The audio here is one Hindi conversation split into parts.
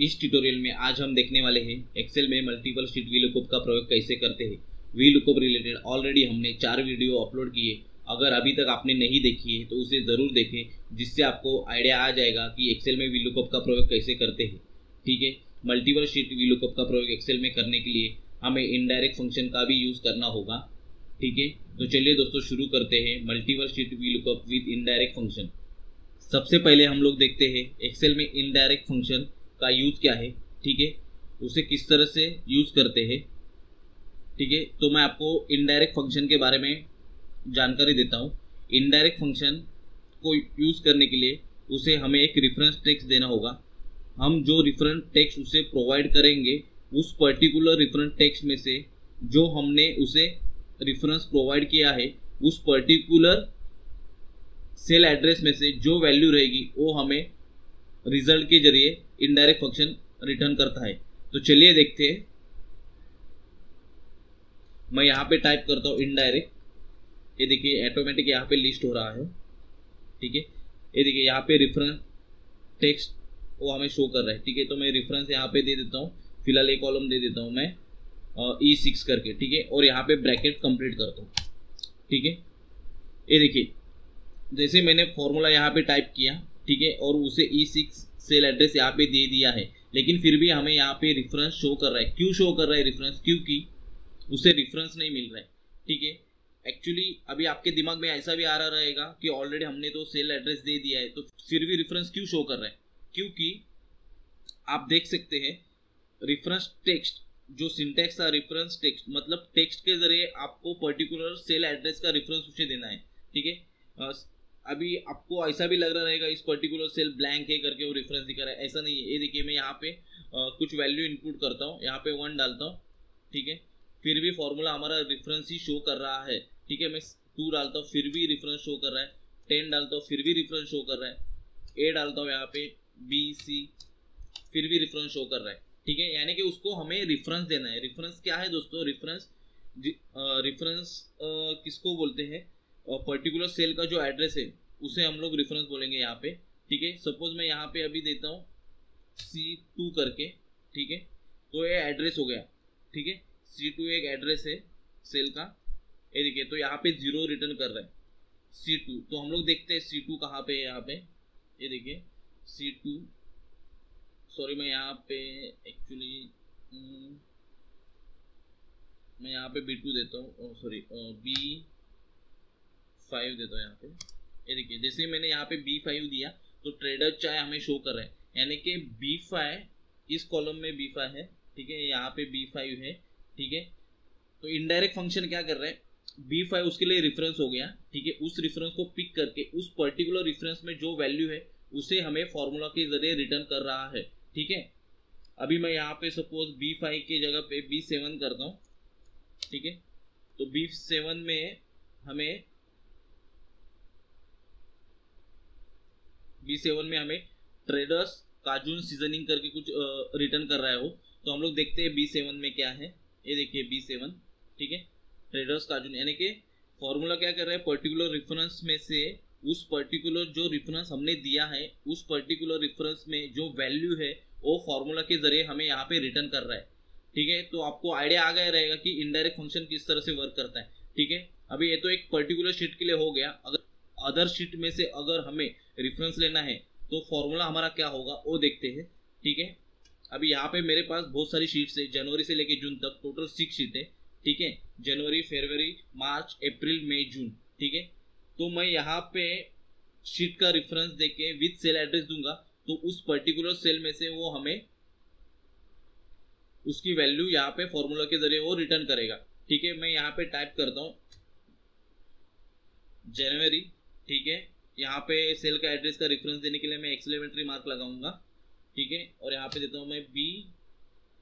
इस ट्यूटोरियल में आज हम देखने वाले हैं एक्सेल में मल्टीपल शीट वीलुकअप का प्रयोग कैसे करते हैं। वीलुकअप रिलेटेड ऑलरेडी हमने 4 वीडियो अपलोड किए। अगर अभी तक आपने नहीं देखी है तो उसे ज़रूर देखें, जिससे आपको आइडिया आ जाएगा कि एक्सेल में वीलुकअप का प्रयोग कैसे करते हैं। ठीक है, मल्टीपल शीट वीलुकअप का प्रयोग एक्सेल में करने के लिए हमें इनडायरेक्ट फंक्शन का भी यूज़ करना होगा। ठीक है, तो चलिए दोस्तों शुरू करते हैं multiple sheet VLOOKUP with indirect function. सबसे पहले हम लोग देखते हैं एक्सेल में इनडायरेक्ट फंक्शन का यूज़ क्या है। ठीक है, उसे किस तरह से यूज़ करते हैं। ठीक है, तो मैं आपको इनडायरेक्ट फंक्शन के बारे में जानकारी देता हूँ। इनडायरेक्ट फंक्शन को यूज़ करने के लिए उसे हमें एक रेफरेंस टेक्स्ट देना होगा। हम जो रेफरेंस टेक्स्ट उसे प्रोवाइड करेंगे, उस पर्टिकुलर रेफरेंस टेक्स्ट में से जो हमने उसे रेफरेंस प्रोवाइड किया है, उस पर्टिकुलर सेल एड्रेस में से जो वैल्यू रहेगी वो हमें रिजल्ट के जरिए इनडायरेक्ट फंक्शन रिटर्न करता है। तो चलिए देखते हैं। मैं यहाँ पे टाइप करता हूँ इनडायरेक्ट। ये देखिए ऑटोमेटिक यहाँ पे लिस्ट हो रहा है। ठीक है, ये देखिए यहाँ पे रेफरेंस टेक्स्ट वो हमें शो कर रहा है। ठीक है, तो मैं रेफरेंस यहाँ पे दे देता हूँ। फिलहाल एक कॉलम दे देता हूँ मैं E6 करके। ठीक है, और यहाँ पे ब्रैकेट कंप्लीट करता हूँ। ठीक है, ये देखिए जैसे मैंने फॉर्मूला यहाँ पे टाइप किया, ठीक है, और उसे E6 सेल एड्रेस यहाँ पे दे दिया है, लेकिन फिर भी हमें यहाँ पे रेफरेंस शो कर रहा है। क्यों शो कर रहा है रेफरेंस? क्योंकि उसे रेफरेंस नहीं मिल रहा है। ठीक है, एक्चुअली अभी आपके दिमाग में ऐसा भी आ रहा रहेगा कि ऑलरेडी हमने तो सेल एड्रेस दे दिया है, तो फिर भी रेफरेंस क्यों शो कर रहा है? क्योंकि आप देख सकते हैं रेफरेंस टेक्स्ट जो सिंटैक्स था, रेफरेंस टेक्स्ट मतलब टेक्स्ट के जरिए आपको पर्टिकुलर सेल एड्रेस का रेफरेंस उसे देना है। ठीक है, अभी आपको ऐसा भी लग रहा रहेगा इस पर्टिकुलर सेल ब्लैंक है करके वो रेफरेंस दिखा रहा है। ऐसा नहीं है। ये देखिए मैं यहाँ पे कुछ वैल्यू इनपुट करता हूँ, यहाँ पे 1 डालता हूँ। ठीक है, फिर भी फॉर्मूला हमारा रेफरेंस ही शो कर रहा है। ठीक है, मैं 2 डालता हूँ फिर भी रेफरेंस शो कर रहा है। 10 डालता हूँ फिर भी रेफरेंस शो कर रहा है। A डालता हूँ यहाँ पे BC फिर भी रेफरेंस शो कर रहा है। ठीक है, यानी कि उसको हमें रेफरेंस देना है। रेफरेंस क्या है दोस्तों? रेफरेंस किसको बोलते हैं? पर्टिकुलर सेल का जो एड्रेस है उसे हम लोग रेफरेंस बोलेंगे यहाँ पे। ठीक है, सपोज मैं यहाँ पे अभी देता हूँ C2 करके। ठीक है, तो ये एड्रेस हो गया। ठीक है, C2 एक एड्रेस है सेल का। ये देखिए तो यहाँ पे 0 रिटर्न कर रहा है C2। तो हम लोग देखते हैं C2 कहाँ पे है। यहाँ पे ये देखिए C2, सॉरी मैं यहाँ पे एक्चुअली मैं यहाँ पे B2 देता हूँ, सॉरी B5 देता हूँ यहाँ पे। ये देखिए जैसे मैंने यहाँ पे B5 दिया तो ट्रेडर चाहे हमें शो कर रहा है, यानी कि B5 इस कॉलम में B5 है। ठीक है, यहाँ पे B5 है। ठीक है, तो इनडायरेक्ट फंक्शन क्या कर रहा है? B5 उसके लिए रेफरेंस हो गया। ठीक है, उस रेफरेंस को पिक करके उस पर्टिकुलर रेफरेंस में जो वैल्यू है उसे हमें फॉर्मूला के जरिए रिटर्न कर रहा है। ठीक है, अभी मैं यहाँ पे सपोज B5 की जगह पे B7 करता हूँ। ठीक है, तो B7 में हमें ट्रेडर्स काजून सीजनिंग करके कुछ रिटर्न कर रहा है वो। तो हम लोग देखते हैं B7 में क्या है। ये देखिए B7। ठीक है, ट्रेडर्स काजून, यानी कि फॉर्मूला क्या कर रहा है? पर्टिकुलर रेफरेंस में से उस पर्टिकुलर जो रेफरेंस हमने दिया है, उस पर्टिकुलर रेफरेंस में जो वैल्यू है वो फॉर्मूला के जरिए हमें यहाँ पे रिटर्न कर रहा है। ठीक है, तो आपको आइडिया आ गया रहेगा कि इनडायरेक्ट फंक्शन किस तरह से वर्क करता है। ठीक है, अभी ये तो एक पर्टिकुलर शीट के लिए हो गया। अगर अदर शीट में से अगर हमें रेफरेंस लेना है तो फॉर्मूला हमारा क्या होगा वो देखते हैं। ठीक है, अभी यहाँ पे मेरे पास बहुत सारी शीट्स है, जनवरी से लेके जून तक टोटल 6 शीट है। ठीक है, जनवरी, फरवरी, मार्च, अप्रैल, मई, जून। ठीक है, तो मैं यहाँ पे शीट का रेफरेंस देके विद सेल एड्रेस दूंगा तो उस पर्टिकुलर सेल में से वो हमें उसकी वैल्यू यहाँ पे फॉर्मूला के जरिए वो रिटर्न करेगा। ठीक है, मैं यहाँ पे टाइप करता हूँ जनवरी। ठीक है, यहाँ पे सेल का एड्रेस का रेफरेंस देने के लिए मैं एक्सक्लेमेटरी मार्क लगाऊंगा। ठीक है, और यहाँ पे देता हूँ मैं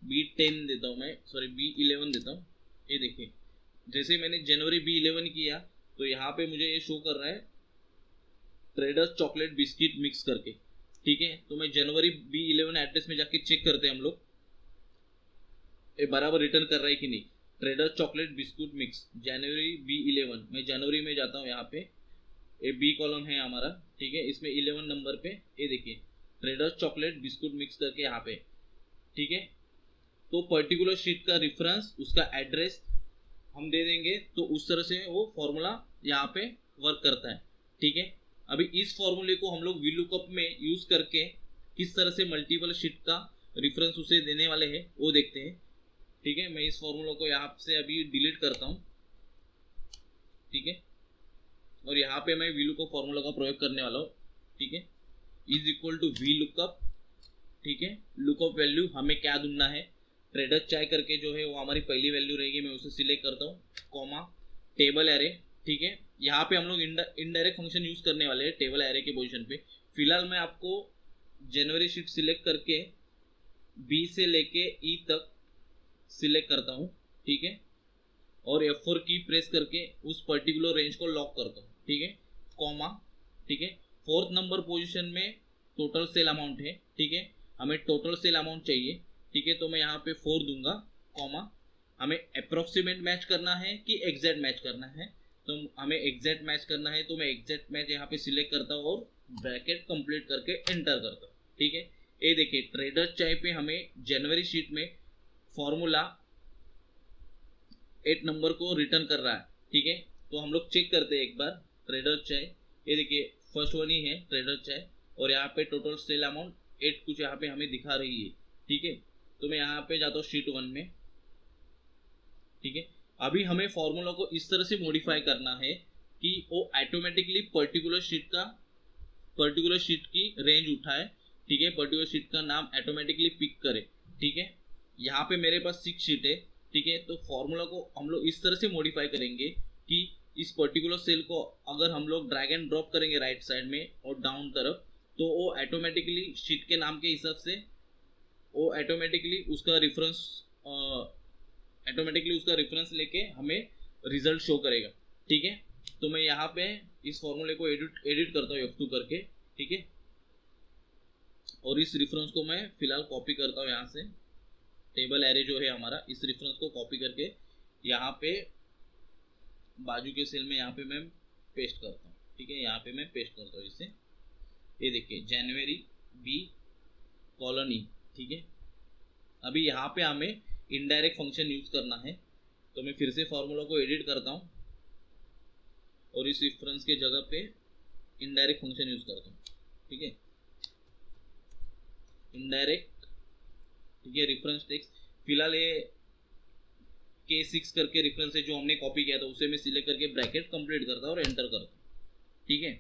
B10 देता हूँ मैं, सॉरी B11 देता हूँ। ये देखिए जैसे मैंने जनवरी B11 किया तो यहाँ पे मुझे ये शो कर रहा है ट्रेडर्स चॉकलेट बिस्किट मिक्स करके। ठीक है, तो मैं जनवरी B11 एड्रेस में जाके चेक करते हैं हम लोग ये बराबर रिटर्न कर रहा है कि नहीं। ट्रेडर्स चॉकलेट बिस्कुट मिक्स जनवरी B11, मैं जनवरी में जाता हूँ। यहाँ पे ये B कॉलम है हमारा। ठीक है, इसमें 11 नंबर पे ये देखिए ट्रेडर्स चॉकलेट बिस्कुट मिक्स करके यहाँ पे ठीक है। तो पर्टिकुलर शीट का रेफरेंस, उसका एड्रेस हम दे देंगे, तो उस तरह से वो फॉर्मूला यहाँ पे वर्क करता है। ठीक है, अभी इस फॉर्मूले को हम लोग VLOOKUP में यूज करके किस तरह से मल्टीपल शीट का रेफरेंस उसे देने वाले हैं वो देखते हैं। ठीक है, मैं इस फॉर्मूला को यहाँ से अभी डिलीट करता हूँ। ठीक है, और यहाँ पे मैं VLOOKUP फॉर्मूला का प्रयोग करने वाला हूँ। ठीक है, इज इक्वल टू VLOOKUP। ठीक है, लुकअप वैल्यू हमें क्या ढूंढना है, ट्रेडर चाय करके जो है वो हमारी पहली वैल्यू रहेगी, मैं उसे सिलेक्ट करता हूँ, कॉमा टेबल एरे। ठीक है, यहाँ पे हम लोग इनडायरेक्ट फंक्शन यूज करने वाले हैं टेबल एरे के पोजीशन पे। फिलहाल मैं आपको जनवरी शीट सिलेक्ट करके बी से लेके ई तक सिलेक्ट करता हूँ। ठीक है, और F4 की प्रेस करके उस पर्टिकुलर रेंज को लॉक करता हूँ। ठीक है, कॉमा। ठीक है, 4th नंबर पोजीशन में टोटल सेल अमाउंट है। ठीक है, हमें टोटल सेल अमाउंट चाहिए। ठीक है, तो मैं यहाँ पे 4 दूंगा, कॉमा। हमें अप्रोक्सीमेट मैच करना है कि एग्जैक्ट मैच करना है, तो हमें एग्जैक्ट मैच करना है, तो मैं एग्जैक्ट मैच यहाँ पे सिलेक्ट करता हूँ और ब्रैकेट कंप्लीट करके एंटर करता हूँ। ठीक है, ये देखिए ट्रेडर चाय पे हमें जनवरी शीट में फॉर्मूला 8 नंबर को रिटर्न कर रहा है। ठीक है, तो हम लोग चेक करते हैं एक बार ट्रेडर चाय। ये देखिए फर्स्ट वन ही है ट्रेडर चाय, और यहाँ पे टोटल सेल अमाउंट 8 कुछ यहाँ पे हमें दिखा रही है। ठीक है, तो मैं यहाँ पे जाता हूँ शीट 1 में। ठीक है, अभी हमें फॉर्मूला को इस तरह से मॉडिफाई करना है कि वो ऑटोमेटिकली पर्टिकुलर शीट की रेंज उठाए। ठीक है, पर्टिकुलर शीट का नाम ऑटोमेटिकली पिक करे। ठीक है, यहाँ पे मेरे पास 6 शीट है। ठीक है, तो फॉर्मूला को हम लोग इस तरह से मॉडिफाई करेंगे कि इस पर्टिकुलर सेल को अगर हम लोग ड्रैग एंड ड्रॉप करेंगे राइट साइड में और डाउन तरफ, तो वो ऑटोमेटिकली शीट के नाम के हिसाब से वो ऑटोमेटिकली उसका रेफरेंस लेके हमें रिजल्ट शो करेगा। ठीक है, तो मैं यहाँ पे इस फॉर्मूले को एडिट करता हूँ F2 करके। ठीक है, और इस रेफरेंस को मैं फिलहाल कॉपी करता हूँ यहाँ से, टेबल एरे जो है हमारा, इस रेफरेंस को कॉपी करके यहाँ पे बाजू के सेल में यहाँ पे मैं पेस्ट करता हूँ। ठीक है, यहाँ पे मैं पेस्ट करता हूँ इसे। ये देखिए जनवरी बी कॉलोनी। ठीक है, अभी यहाँ पे हमें इनडायरेक्ट फंक्शन यूज करना है, तो मैं फिर से फॉर्मूला को एडिट करता हूँ और इस रेफरेंस के जगह पे इनडायरेक्ट फंक्शन यूज करता हूँ। ठीक है, इनडायरेक्ट। ठीक है, रेफरेंस टेक्स्ट फिलहाल ये K6 करके रेफरेंस है जो हमने कॉपी किया था, उसे मैं सिलेक्ट करके ब्रैकेट कंप्लीट करता हूँ और एंटर करता हूँ। ठीक है,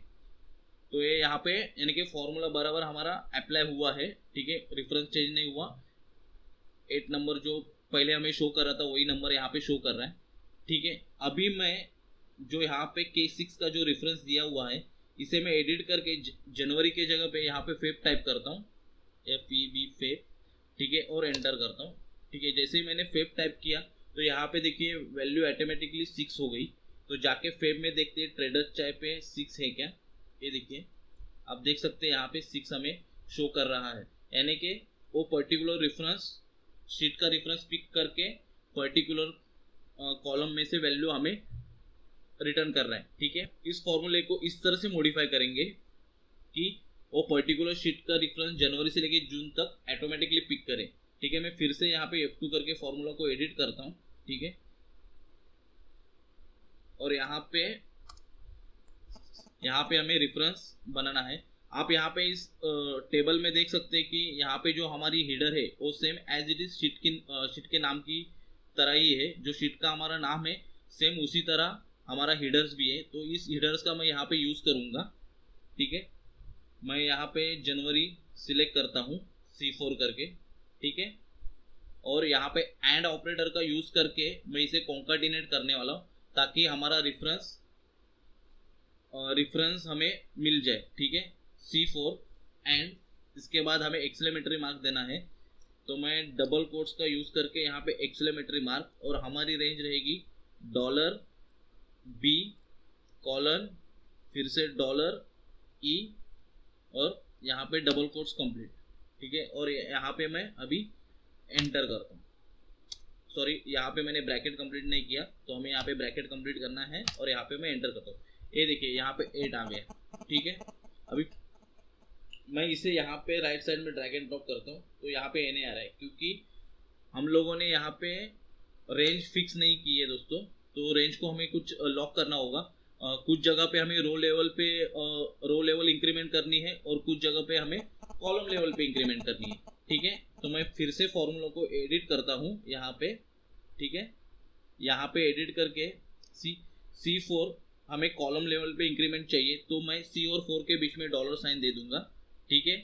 तो ये यहाँ पे यानी कि फॉर्मूला बराबर हमारा अप्लाई हुआ है। ठीक है, रेफरेंस चेंज नहीं हुआ, 8 नंबर जो पहले हमें शो कर रहा था वही नंबर यहाँ पे शो कर रहा है। ठीक है, अभी मैं जो यहाँ पे K6 का जो रेफरेंस दिया हुआ है इसे मैं एडिट करके जनवरी के जगह पे यहाँ पे फेब टाइप करता हूँ, FEB फेब। ठीक है, और एंटर करता हूँ। ठीक है, जैसे ही मैंने फेब टाइप किया तो यहाँ पे देखिए वैल्यू ऑटोमेटिकली 6 हो गई। तो जाके फेब में देखते हैं ट्रेडर चाय पे 6 है क्या। ये देखिए आप देख सकते हैं यहाँ पे 6 हमें शो कर रहा है, यानी कि वो पर्टिकुलर रेफरेंस शीट का रेफरेंस पिक करके पर्टिकुलर कॉलम में से वैल्यू हमें रिटर्न कर रहा है। ठीक है, इस फॉर्मूले को इस तरह से मॉडिफाई करेंगे कि वो पर्टिकुलर शीट का रेफरेंस जनवरी से लेके जून तक ऑटोमेटिकली पिक करे। ठीक है, मैं फिर से यहाँ पे F2 करके फॉर्मूला को एडिट करता हूँ। ठीक है, और यहाँ पे हमें रेफरेंस बनाना है। आप यहाँ पे इस टेबल में देख सकते हैं कि यहाँ पे जो हमारी हेडर है वो same as it is sheet के नाम की तरह ही है। जो शीट का हमारा नाम है सेम उसी तरह हमारा हेडर्स भी है, तो इस हेडर्स का मैं यहाँ पे यूज करूंगा। ठीक है, मैं यहाँ पे जनवरी सिलेक्ट करता हूँ C4 करके। ठीक है, और यहाँ पे एंड ऑपरेटर का यूज करके मैं इसे कॉन्कार्डिनेट करने वाला हूँ ताकि हमारा रेफरेंस हमें मिल जाए। ठीक है, C4 एंड इसके बाद हमें एक्सक्लेमेटरी मार्क देना है, तो मैं डबल कोट्स का यूज करके यहाँ पे एक्सक्लेमेटरी मार्क, और हमारी रेंज रहेगी $B कॉलन फिर से $E और यहाँ पे डबल कोट्स कंप्लीट। ठीक है, और यहाँ पे मैं अभी एंटर करता हूँ। सॉरी, यहाँ पे मैंने ब्रैकेट कंप्लीट नहीं किया, तो हमें यहाँ पे ब्रैकेट कंप्लीट करना है और यहाँ पे मैं एंटर करता हूँ। ये देखिए यहाँ पे 8 आ गया। ठीक है, अभी मैं इसे यहाँ पे राइट साइड में ड्रैग एंड ड्रॉप करता हूँ तो यहाँ पे एन आ रहा है, क्योंकि हम लोगों ने यहाँ पे रेंज फिक्स नहीं की है दोस्तों। तो रेंज को हमें कुछ लॉक करना होगा। कुछ जगह पे हमें रो लेवल इंक्रीमेंट करनी है और कुछ जगह पे हमें कॉलम लेवल पे इंक्रीमेंट करनी है। ठीक है, तो मैं फिर से फॉर्मूला को एडिट करता हूँ यहाँ पे। ठीक है, यहाँ पे एडिट करके C4 हमें कॉलम लेवल पे इंक्रीमेंट चाहिए, तो मैं C और 4 के बीच में डॉलर साइन दे दूंगा। ठीक है,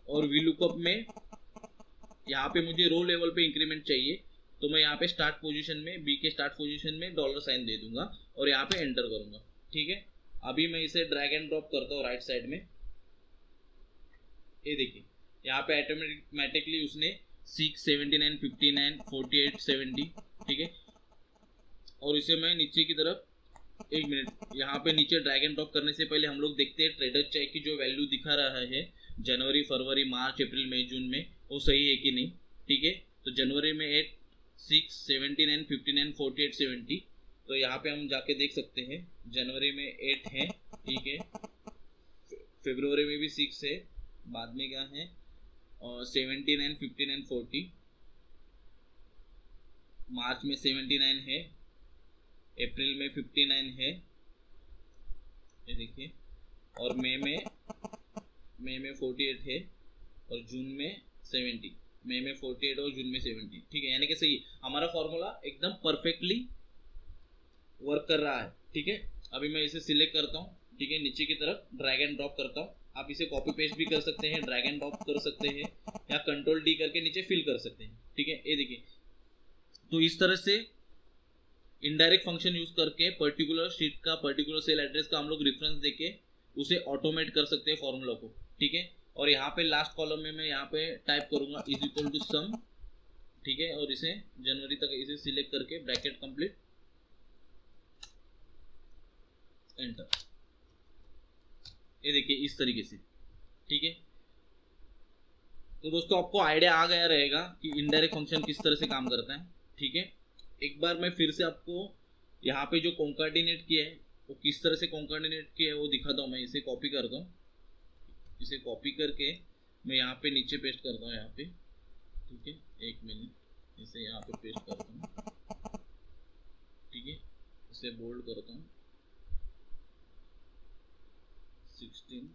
और VLOOKUP में यहाँ पे मुझे रो लेवल पे इंक्रीमेंट चाहिए, तो मैं यहाँ पे स्टार्ट पोजीशन में B के स्टार्ट पोजीशन में डॉलर साइन दे दूंगा और यहाँ पे एंटर करूंगा। ठीक है, अभी मैं इसे ड्रैग एंड ड्रॉप करता हूँ राइट साइड में। ये देखिए यहाँ पे ऑटोमेटिकली उसने 6, 79, 59, 48, 70। ठीक है, और इसे मैं नीचे की तरफ, एक मिनट, यहाँ पे नीचे ड्रैग एंड ड्रॉप करने से पहले हम लोग देखते हैं ट्रेडर चार्ट की जो वैल्यू दिखा रहा है जनवरी, फरवरी, मार्च, अप्रैल, मई, जून में, वो सही है कि नहीं। ठीक है, तो जनवरी में 8, 6, 79, 59, 48, 70। तो यहाँ पे हम जाके देख सकते हैं जनवरी में 8 है। ठीक है, फरवरी में भी 6 है, बाद में क्या है, और 79, 59, 40, मार्च में 79 है, अप्रैल में 59 है, ये देखिए, और मई में 48 है, और जून में 70। मई में 48 और जून में 70। ठीक है, यानी कि सही हमारा फॉर्मूला एकदम परफेक्टली वर्क कर रहा है। ठीक है, अभी मैं इसे सिलेक्ट करता हूँ। ठीक है, नीचे की तरफ ड्रैग एंड ड्रॉप करता हूँ। आप इसे कॉपी पेस्ट भी कर सकते हैं, ड्रैग एंड ड्रॉप कर सकते हैं, या कंट्रोल D करके नीचे फिल कर सकते हैं। ठीक है, ये देखिए, तो इस तरह से इनडायरेक्ट फंक्शन यूज करके पर्टिकुलर शीट का, पर्टिकुलर सेल एड्रेस का हम लोग रेफरेंस देके उसे ऑटोमेट कर सकते हैं फॉर्मूला को। ठीक है, और यहाँ पे लास्ट कॉलम में मैं यहाँ पे टाइप करूंगा इज इक्वल टू सम। ठीक है, और इसे जनवरी तक इसे सिलेक्ट करके ब्रैकेट कंप्लीट, एंटर। ये देखिए इस तरीके से। ठीक है, तो दोस्तों आपको आइडिया आ गया रहेगा कि इनडायरेक्ट फंक्शन किस तरह से काम करता है। ठीक है, एक बार मैं फिर से आपको यहाँ पे जो कॉन्कार्डिनेट किया है वो किस तरह से कॉन्कार्डिनेट किया है वो दिखाता हूँ। मैं इसे कॉपी करता हूँ, इसे कॉपी करके मैं यहाँ पे नीचे पेस्ट करता हूँ, यहाँ पे। ठीक है, एक मिनट, इसे यहाँ पे पेस्ट करता हूँ। ठीक है, इसे बोल्ड करता हूँ, 16।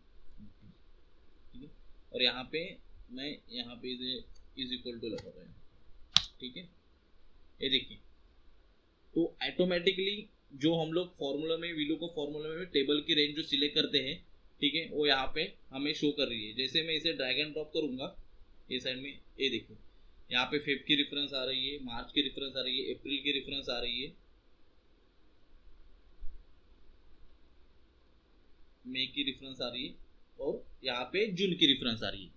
ठीक है, और यहाँ पे मैं यहाँ पे इसे इज इक्वल टू लगा रहा हूँ। ठीक है, ये देखिए, तो ऑटोमेटिकली जो हम लोग फॉर्मूला में, VLOOKUP फॉर्मूला में टेबल की रेंज जो सिलेक्ट करते हैं, ठीक है, वो यहाँ पे हमें शो कर रही है। जैसे मैं इसे ड्रैग एंड ड्रॉप करूंगा ये साइड में, ये देखिए यहाँ पे फेब की रेफरेंस आ रही है, मार्च की रेफरेंस आ रही है, अप्रैल की रेफरेंस आ रही है, मई की रेफरेंस आ रही है, और यहाँ पे जून की रेफरेंस आ रही है।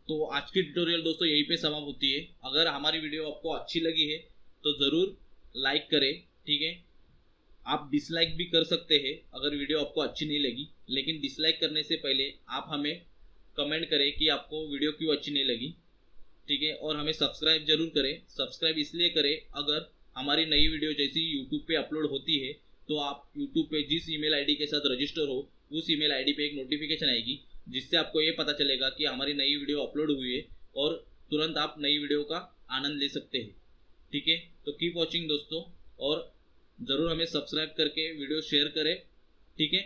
तो आज की ट्यूटोरियल दोस्तों यहीं पे समाप्त होती है। अगर हमारी वीडियो आपको अच्छी लगी है तो ज़रूर लाइक करें। ठीक है, आप डिसलाइक भी कर सकते हैं अगर वीडियो आपको अच्छी नहीं लगी, लेकिन डिसलाइक करने से पहले आप हमें कमेंट करें कि आपको वीडियो क्यों अच्छी नहीं लगी। ठीक है, और हमें सब्सक्राइब जरूर करें। सब्सक्राइब इसलिए करें, अगर हमारी नई वीडियो जैसी यूट्यूब पे अपलोड होती है तो आप यूट्यूब पे जिस ईमेल आईडी के साथ रजिस्टर हो उस ईमेल आईडी पे एक नोटिफिकेशन आएगी, जिससे आपको ये पता चलेगा कि हमारी नई वीडियो अपलोड हुई है, और तुरंत आप नई वीडियो का आनंद ले सकते हैं। ठीक है, तो कीप वॉचिंग दोस्तों, और ज़रूर हमें सब्सक्राइब करके वीडियो शेयर करें। ठीक है।